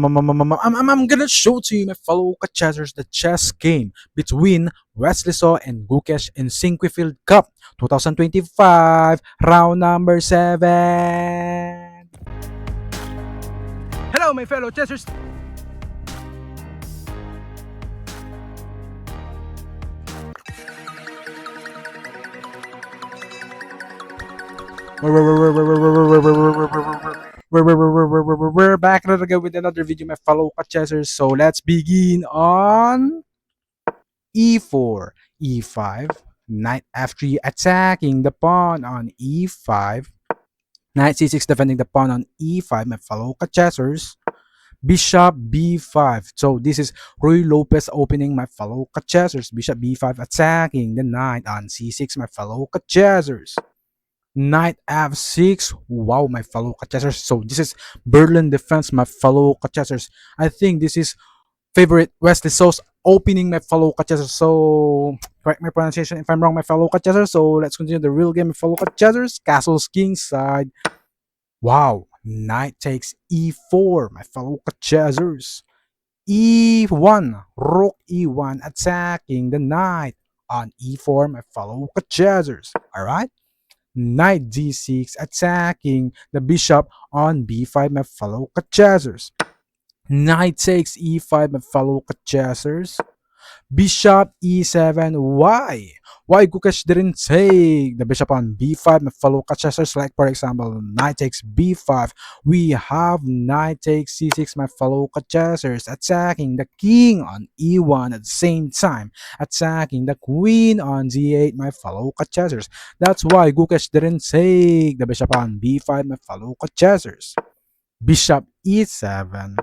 I'm gonna show to you, my fellow chessers, the chess game between Wesley and Gukesh in Sinquefield Cup 2025, round number 7. Hello, my fellow chessers. We're back again with another video, my fellow chessers. So let's begin on e4, e5, knight f3 attacking the pawn on e5, knight c6 defending the pawn on e5, my fellow chessers. Bishop b5. So this is Roy Lopez opening, my fellow chessers. Bishop b5 attacking the knight on c6, my fellow chessers. Knight f6. Wow, my fellow chessers. So this is Berlin defense, my fellow chessers. I think this is favorite Wesley Sauce opening, my fellow chessers. So correct my pronunciation if I'm wrong, my fellow chessers. So let's continue the real game, my fellow chessers. Castles kingside. Wow, knight takes e4, my fellow chessers. e1, rook e1 attacking the knight on e4, my fellow chessers. All right. Knight d6 attacking the bishop on b5, my fellow chessers. Knight takes e5, my fellow chessers. Bishop e7. Why? Why Gukesh didn't take the bishop on b5, my fellow chessers? Like, for example, knight takes b5. We have knight takes c6, my fellow chessers, attacking the king on e1 at the same time, attacking the queen on d8, my fellow chessers. That's why Gukesh didn't take the bishop on b5, my fellow chessers. Bishop e7.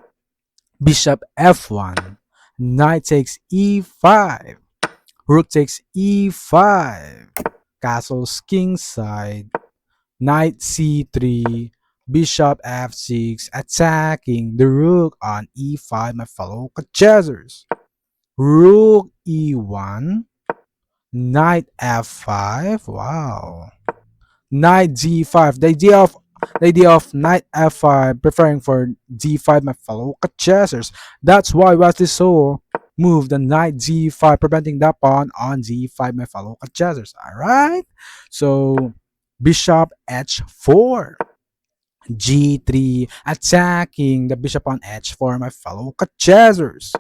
Bishop f1. Knight takes e5. Rook takes e5. Castles kingside. Knight c3. Bishop f6. Attacking the rook on e5, my fellow chessers. Rook e1. Knight f5. Wow. Knight g5. The idea of knight f5 preferring for d5, my fellow chessers. That's why Wesley saw move the knight g5, preventing the pawn on d5, my fellow chessers. All right. So bishop h4, g3 attacking the bishop on h4, my fellow chessers.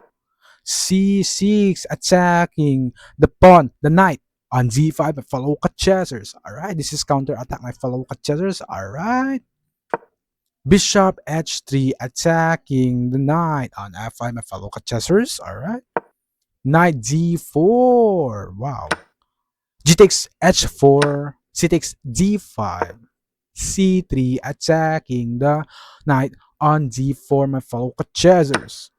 c6 attacking the pawn, the knight on d5, my fellow chessers. All right, this is counter attack, my fellow chessers. All right. Bishop h3 attacking the knight on f5, my fellow chessers. All right. Knight d4. Wow. G takes h4. C takes d5. c3 attacking the knight on d4, my fellow chessers.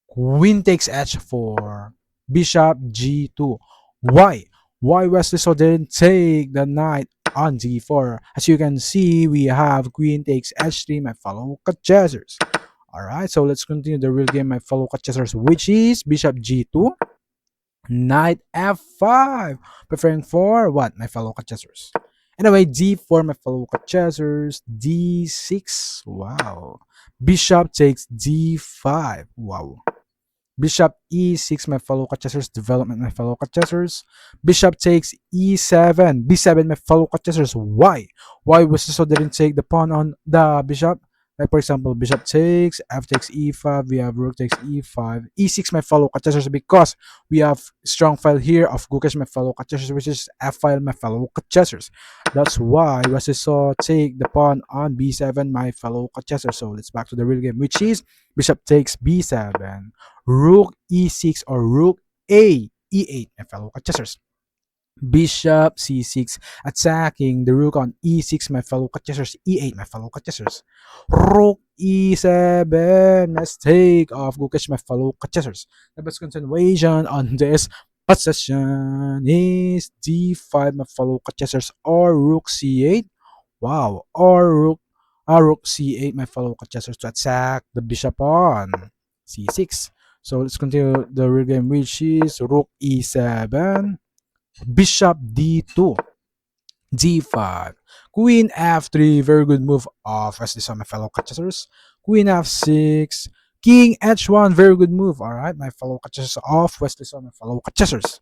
Queen takes h4. Bishop g2. Why? Why Wesley so didn't take the knight on d4? As you can see, we have queen takes h3, my fellow chessers. Alright, so let's continue the real game, my fellow chessers, which is bishop g2, knight f5. Preferring for what, my fellow chessers? Anyway, d4, my fellow chessers, d6. Wow. Bishop takes d5. Wow. Bishop e6, my fellow chessers. Development, my fellow chessers. Bishop takes e7. b7, my fellow chessers. Why? Why was this so didn't take the pawn on the bishop? Like, for example, bishop takes, f takes e5, we have rook takes e5, e6, my fellow chessers, because we have strong file here of Gukesh, my fellow chessers, which is f file, my fellow chessers. That's why was this so take the pawn on b7, my fellow chessers. So let's back to the real game, which is bishop takes b7. Rook e6 or rook a e8, my fellow chessers. Bishop c6 attacking the rook on e6, my fellow chessers. E8, my fellow chessers. Rook e7. Let's take off Gukesh, my fellow chessers. The best continuation on this position is d5, my fellow chessers, or rook c8. Wow, or rook c8, my fellow chessers, to attack the bishop on c6. So let's continue the real game, which is rook e7, bishop d2, d5, queen f3. Very good move of as this on my fellow chessers. Queen f6, King H1, very good move. All right, my fellow catchers off. Wesley on my fellow catchers.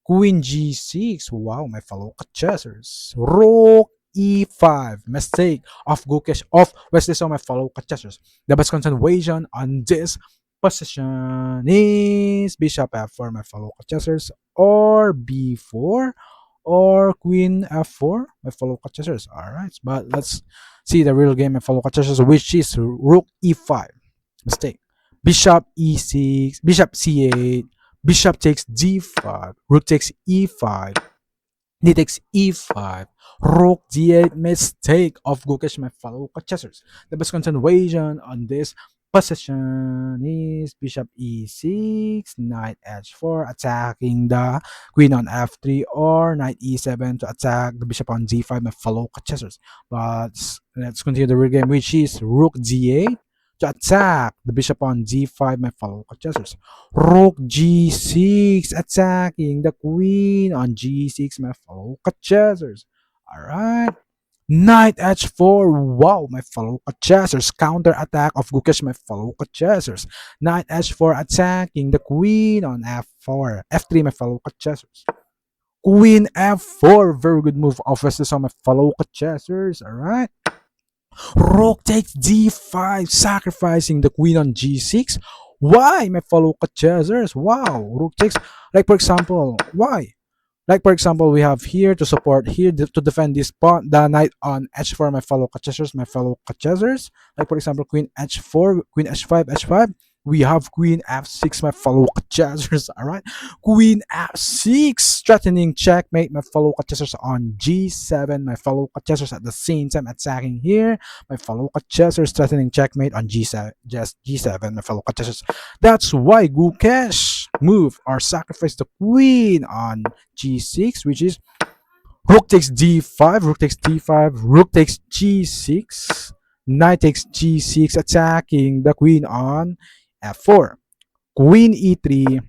Queen G6. Wow, my fellow catchers. Rook E5. Mistake of Gukesh off. Wesley on my fellow catchers. The best continuation on this position is Bishop F4, my fellow catchers, or B4, or Queen F4, my fellow catchers. All right, but let's see the real game, my fellow catchers, which is Rook E5. Mistake. Bishop E6, Bishop C8, Bishop takes D5, Rook takes E5, D takes E5, Rook D8, mistake of Gukesh, my fellow chessers. The best continuation on this position is Bishop E6, Knight H4, attacking the Queen on F3, or Knight E7 to attack the Bishop on D5, my fellow chessers. But let's continue the real game, which is Rook D8 to attack the Bishop on D5, my fellow chessers. Rook G6, attacking the Queen on G6, my fellow chessers. Alright. Knight H4, wow, my fellow chessers. Counter attack of Gukesh, my fellow chessers. Knight H4, attacking the Queen on F4. F3, my fellow chessers. Queen F4, very good move of Wesley on my fellow chessers. Alright. Rook takes d5, sacrificing the queen on g6. Why, my fellow chessers? Wow, rook takes, like for example, why? Like for example, we have here to support here to defend this pawn, the knight on h4, my fellow chessers, Like for example, queen h4, queen h5, h5. We have queen f6, my fellow chessers. All right, queen f6, threatening checkmate, my fellow chessers on g7, my fellow chessers at the same time attacking here, my fellow chessers threatening checkmate on g7, just g7, my fellow chessers. That's why Gukesh move or sacrifice the queen on g6, which is rook takes d5, rook takes d5, rook takes g6, knight takes g6, attacking the queen on f4, queen e3,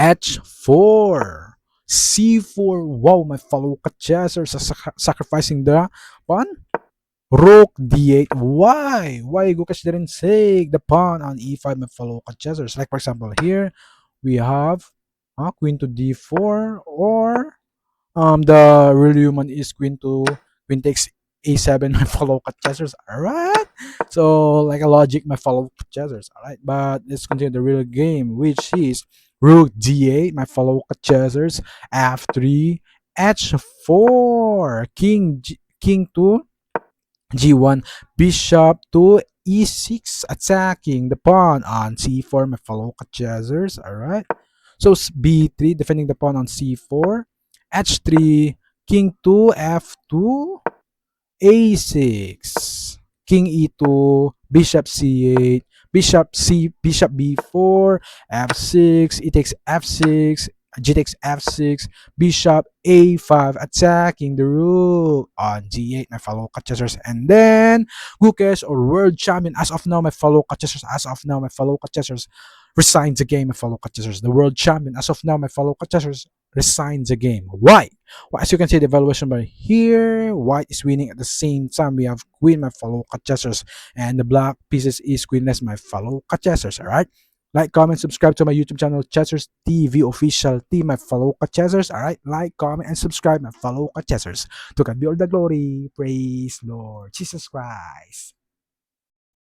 h4, c4. Wow, my fellow chessers are sacrificing the pawn. Rook d8. Why Gukesh didn't take the pawn on e5, my fellow chessers? Like for example, here we have queen to d4, or the real human is queen takes a7, my fellow chessers. Alright. So like a logic, my fellow chessers. Alright. But let's continue the real game, which is rook d8, my fellow chessers, f3, h4, king to g1, bishop to e6, attacking the pawn on c4, my fellow chessers. All right. So b3, defending the pawn on c4, h3, king to f2, a6, king e2, bishop c8, bishop b4, f6, e takes f6, g takes f6, bishop a5, attacking the rook on g8, my fellow chessers. And then Gukesh, or world champion as of now, my fellow chessers, resigns the game, my fellow chessers. The world champion as of now, my fellow chessers, resigns the game. Why? Well, as you can see, the evaluation bar here, white is winning at the same time. We have queen, my fellow chessers, and the black pieces is queenless, my fellow chessers. All right. Like, comment, subscribe to my YouTube channel, Chessers TV Official Team, my fellow chessers. All right. Like, comment, and subscribe, my fellow chessers. To God be all the glory. Praise Lord Jesus Christ.